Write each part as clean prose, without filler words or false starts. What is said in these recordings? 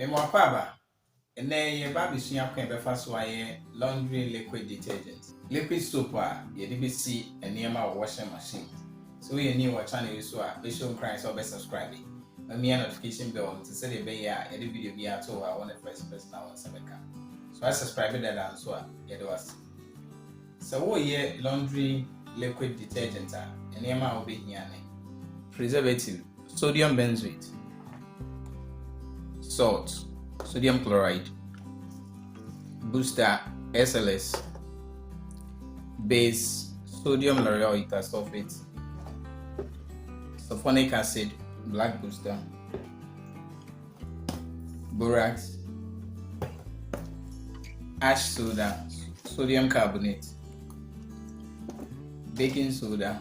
Memwapaba, and then your baby soon can be fast laundry liquid detergent. Liquid soap, you did see a near my washing machine. So we knew what channel you saw, be shown crying so be subscribing. A mere notification bell to say the bay, any video be at all. I want the first person I want to make. So I subscribe that and so it was. So what year laundry liquid detergent, and near my will be here. Preservative, sodium benzoate, salt, sodium chloride, booster, SLS, base, sodium lauryl sulfate, sulfonic acid, black booster, borax, ash soda, sodium carbonate, baking soda,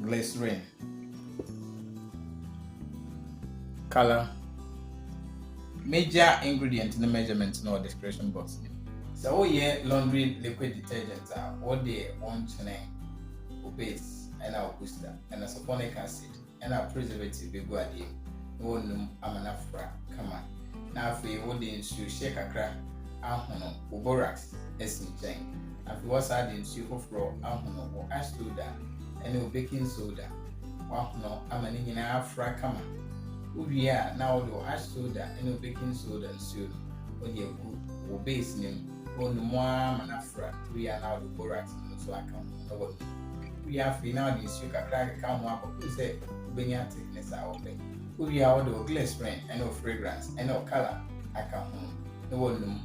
glycerin, color, major ingredient in the measurement no description box. So all year laundry liquid detergents are all they want to name base and our booster and a sulfonic acid and our preservative be good idea. No one amanafra come on. Now if we would ensure shake a crack, ahono, borax, as in chain. If we was adding super ahono or ash soda and baking soda, ahono, amanina afra come on. We are now do ash soda and baking soda and soon when you go base name on the more manafra. We are now the borax so I come. We have now this sugar crack come up who say Benya thickness are open. We are the glycerin and no fragrance and no color. I come home. No one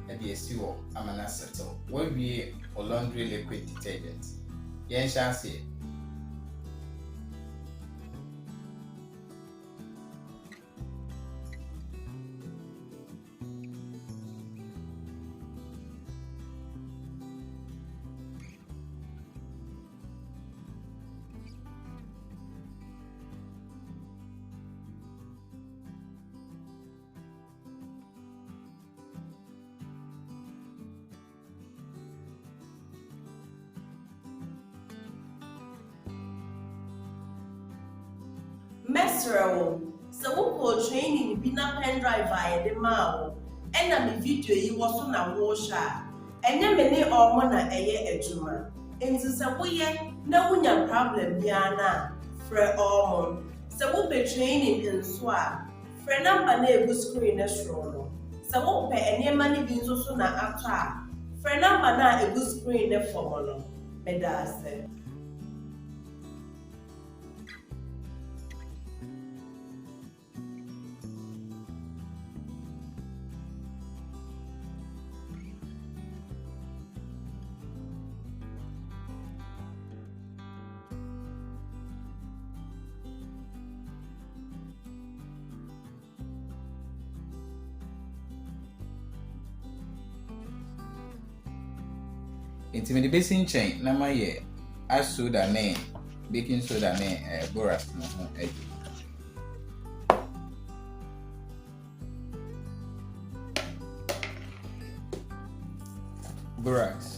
at the SEO amanacetal. What we or laundry liquid detergent. Yen shall say. Mesrawo, so we training bina pen drive via the mao, and na me video yi was na washa, and then many or mona a year a juma. And since we no one problem biana, fre ormon, so we be training in swa, fre number neighbor screen as rono. So we pay any money being so na after, fre number na a good screen the formula, medase. Intimate basin chain, na my year, ash soda name, baking soda name, borax no egg. Borax.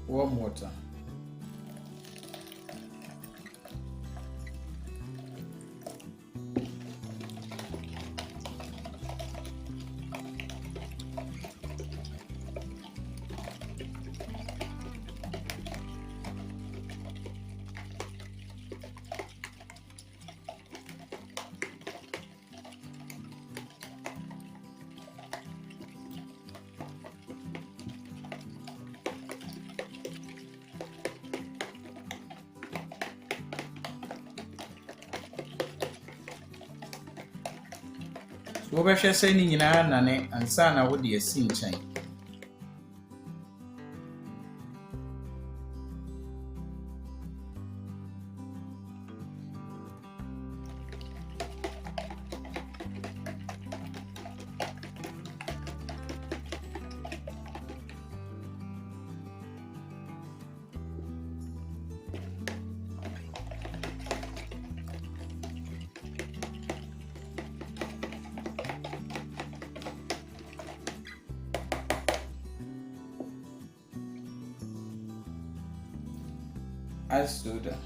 Warm water. So we shall say ni nyina nane ansa na wo de asi nkyɛn. add soda.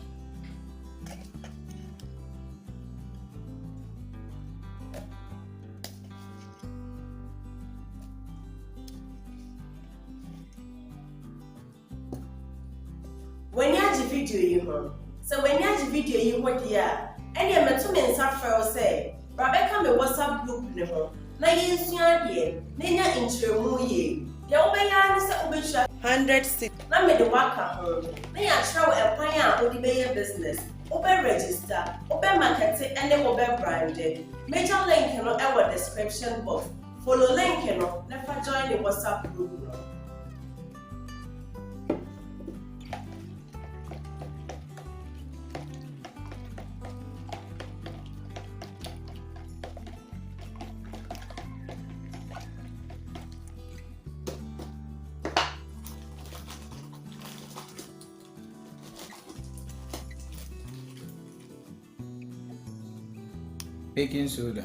When you have video you know, so when you have video you want here, and you met two men suffer say, Rebecca me WhatsApp group ne ho. Na yensua de, na nya intremu ye. De obeya ne se obehua 106. Na me de waka ho. Na ya travel e kwan a odi be business. Obe register, obe market and obe brand. Major link no e wo description box. Follow link no, never join the WhatsApp group no. Baking soda.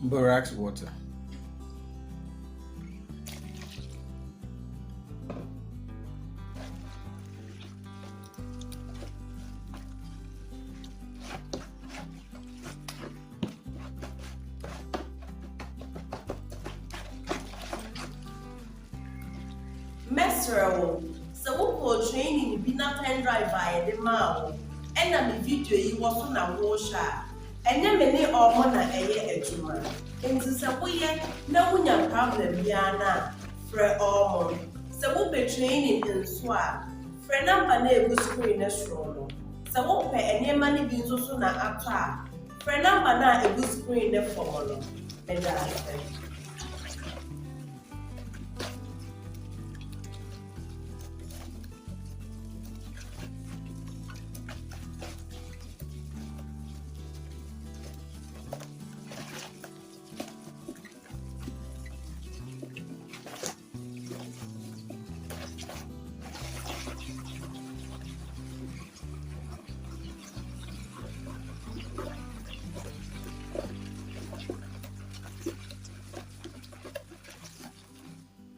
Borax water. Mesro, so who training be na pen drive via the mao. And na me video yi was na washa. And then many or more na eye ejuma. Into say we na wunya problem ya na fre or so wo be training in swa. Fre number na egu screen na show. So wo pe enema ni bi nso so na apa. Fre number na egu screen na follow. And that's it.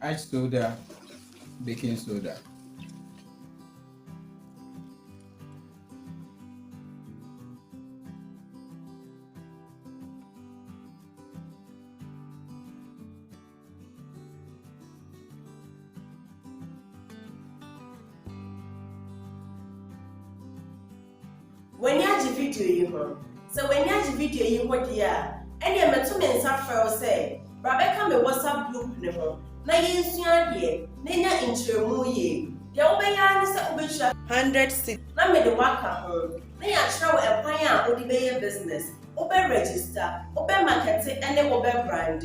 Ice soda, baking soda. When you have video you know, so when you have video you want here, and you met two men suffer say, Rebecca me WhatsApp group ne ho. Na yensua de, na nya intremu ye. De obeya ne se obehua 106. Na me de waka ho. Na ya travel e kwan a odi be business. Obe register, obe market and obe brand.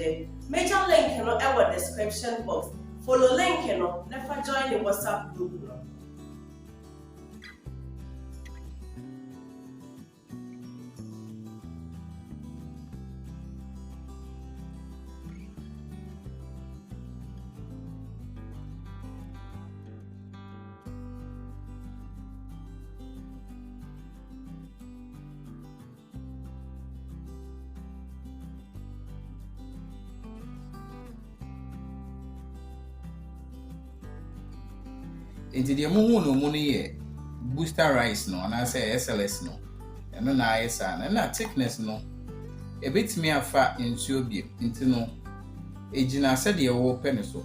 Major link no e wo description box. Follow link no, never join the WhatsApp group no. Into the moon money booster rice no, and I say SLS no, and then I say and that thickness no. A bit me a fat in Subia into no. A gina said you open so.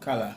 color.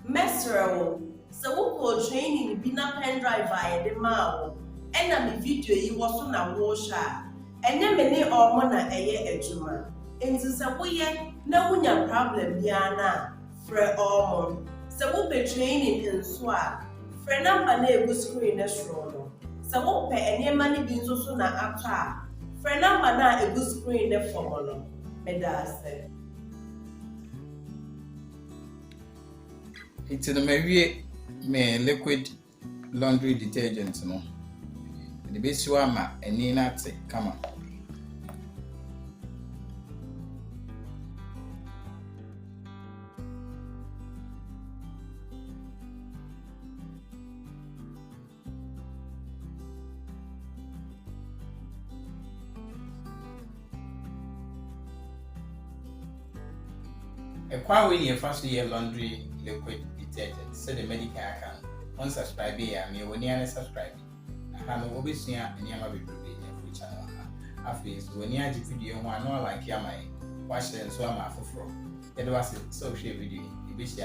Mesro, so who training be na pen drive via the mao, and na video you was na washa, and then many or mona a year ejuma. Into Sabuye, no wunya problem biana, fre ormon. So who be training in swag, fre number neighbor screen as rono. So who pay any money being so na after, fre number na a good screen the formula. Medase. It's the maybe me liquid laundry detergent no. The best one ma any not come on. A quite winning a first year laundry liquid detergent, said the medical account. Unsubscribe here, me when you subscribe. I have no obvious here and you have a big for channel. After when you have the video, one no like Yamai, watch them so I'm for. It was a social video, the best.